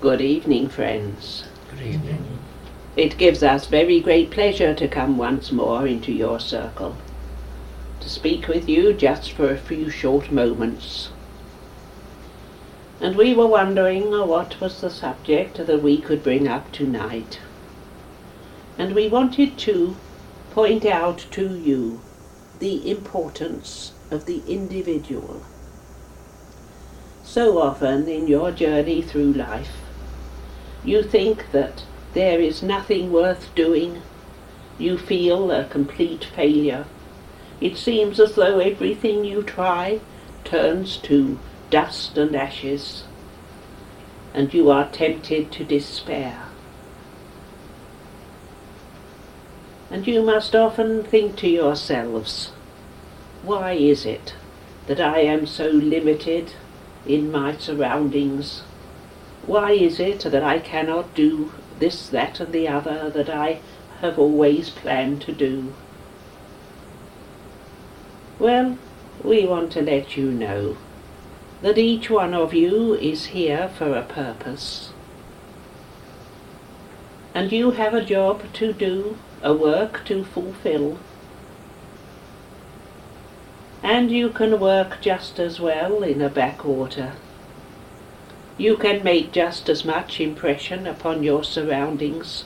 Good evening, friends. Good evening. It gives us very great pleasure to come once more into your circle, to speak with you just for a few short moments. And we were wondering what was the subject that we could bring up tonight. And we wanted to point out to you the importance of the individual. So often in your journey through life, you think that there is nothing worth doing. You feel a complete failure. It seems as though everything you try turns to dust and ashes, and you are tempted to despair. And you must often think to yourselves, why is it that I am so limited in my surroundings? Why is it that I cannot do this, that and the other that I have always planned to do? Well, we want to let you know that each one of you is here for a purpose. And you have a job to do, a work to fulfill. And you can work just as well in a backwater. You can make just as much impression upon your surroundings,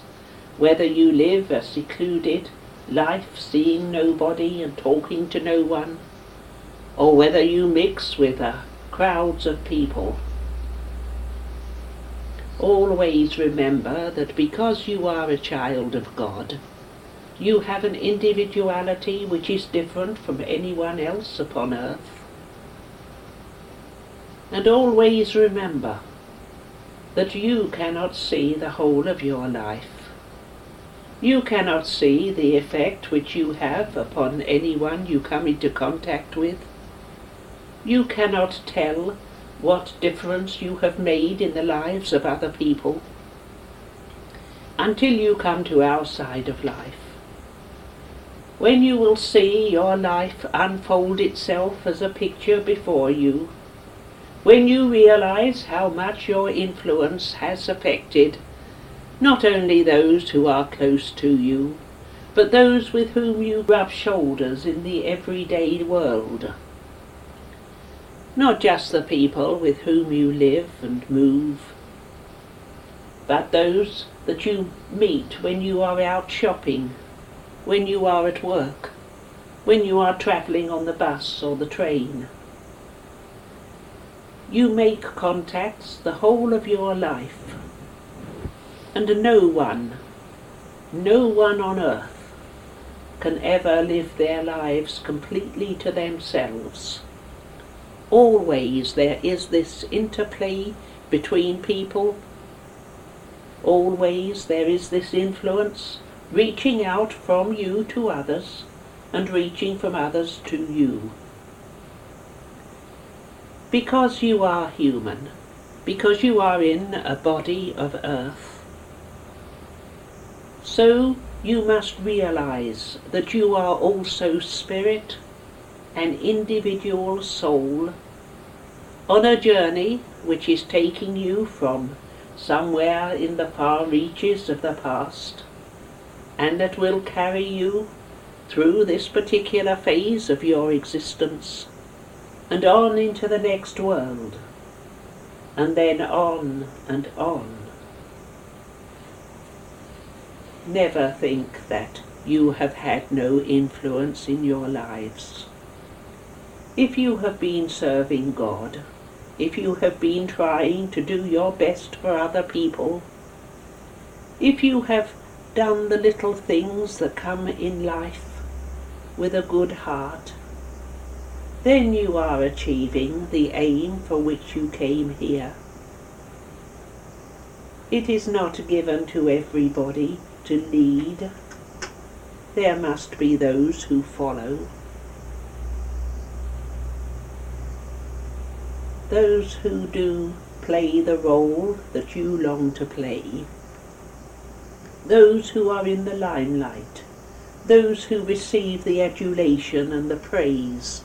whether you live a secluded life, seeing nobody and talking to no one, or whether you mix with crowds of people. Always remember that because you are a child of God, you have an individuality which is different from anyone else upon earth. And always remember that you cannot see the whole of your life. You cannot see the effect which you have upon anyone you come into contact with. You cannot tell what difference you have made in the lives of other people until you come to our side of life, when you will see your life unfold itself as a picture before you, when you realize how much your influence has affected not only those who are close to you, but those with whom you rub shoulders in the everyday world. Not just the people with whom you live and move, but those that you meet when you are out shopping, when you are at work, when you are travelling on the bus or the train. You make contacts the whole of your life, and no one on earth can ever live their lives completely to themselves. Always there is this interplay between people. Always there is this influence reaching out from you to others and reaching from others to you. Because you are human, because you are in a body of earth, so you must realize that you are also spirit, an individual soul, on a journey which is taking you from somewhere in the far reaches of the past, and that will carry you through this particular phase of your existence, and on into the next world, and then on and on. Never think that you have had no influence in your lives. If you have been serving God, if you have been trying to do your best for other people, if you have done the little things that come in life with a good heart, then you are achieving the aim for which you came here. It is not given to everybody to lead. There must be those who follow. Those who do play the role that you long to play. Those who are in the limelight. Those who receive the adulation and the praise.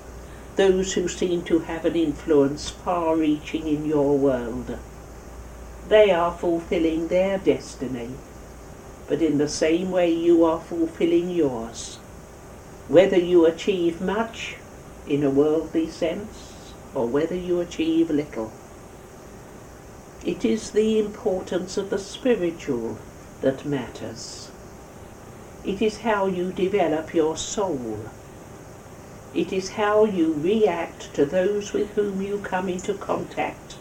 Those who seem to have an influence far-reaching in your world. They are fulfilling their destiny, but in the same way you are fulfilling yours. Whether you achieve much in a worldly sense, or whether you achieve little. It is the importance of the spiritual that matters. It is how you develop your soul. It is how you react to those with whom you come into contact,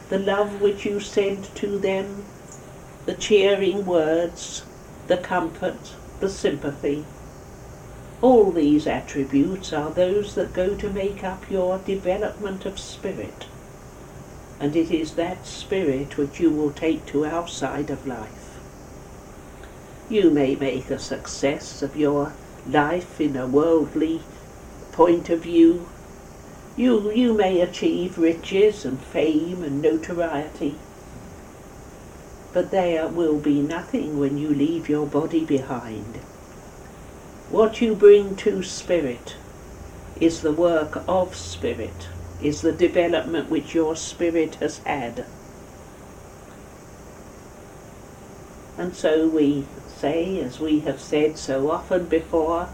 the love which you send to them, the cheering words, the comfort, the sympathy. All these attributes are those that go to make up your development of spirit. And it is that spirit which you will take to our side of life. You may make a success of your life in a worldly point of view. You may achieve riches and fame and notoriety. But there will be nothing when you leave your body behind. What you bring to spirit is the work of spirit, is the development which your spirit has had. And so we say, as we have said so often before,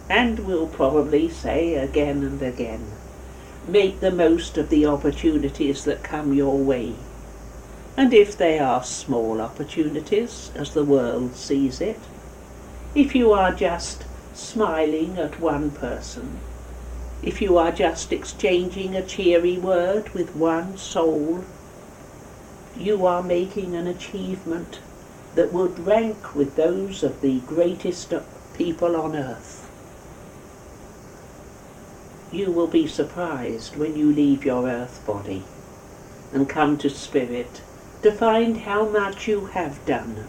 and will probably say again and again, make the most of the opportunities that come your way. And if they are small opportunities, as the world sees it, if you are just smiling at one person, if you are just exchanging a cheery word with one soul, you are making an achievement that would rank with those of the greatest people on earth. You will be surprised when you leave your earth body and come to spirit to find how much you have done,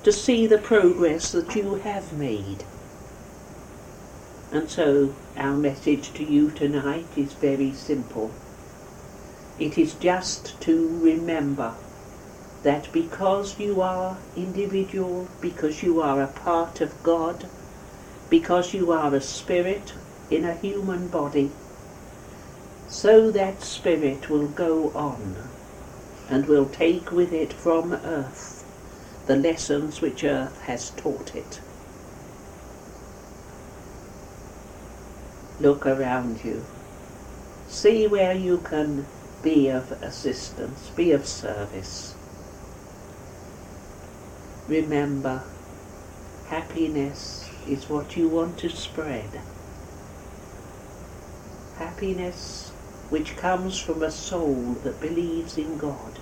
to see the progress that you have made. And so our message to you tonight is very simple. It is just to remember that because you are individual, because you are a part of God, because you are a spirit in a human body, so that spirit will go on and will take with it from earth the lessons which earth has taught it. Look around you. See where you can be of assistance, be of service. Remember, happiness is what you want to spread. Happiness which comes from a soul that believes in God.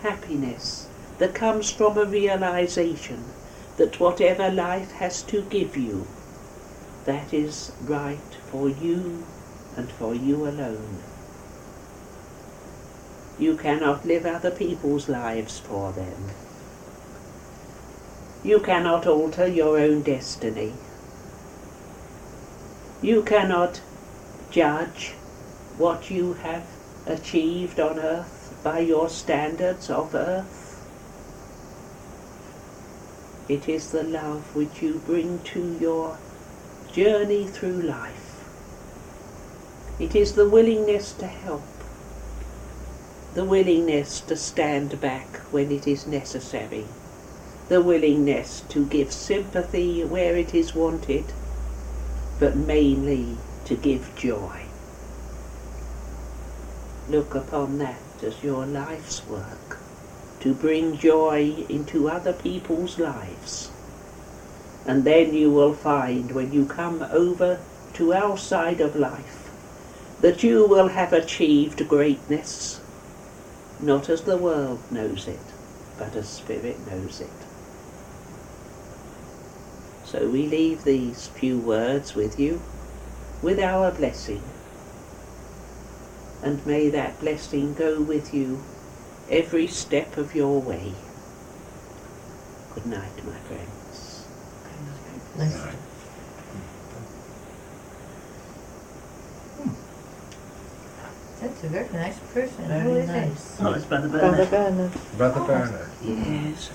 Happiness that comes from a realization that whatever life has to give you, that is right for you and for you alone. You cannot live other people's lives for them. You cannot alter your own destiny. You cannot judge what you have achieved on earth by your standards of earth. It is the love which you bring to your journey through life. It is the willingness to help, the willingness to stand back when it is necessary, the willingness to give sympathy where it is wanted, but mainly to give joy. Look upon that as your life's work, to bring joy into other people's lives. And then you will find, when you come over to our side of life, that you will have achieved greatness, not as the world knows it, but as Spirit knows it. So we leave these few words with you, with our blessing. And may that blessing go with you every step of your way. Good night, my friends. Nice. That's a very nice person. Very Who is nice. Oh, it's Brother Brother Bernard. Bernard. Brother Bernard. Yes.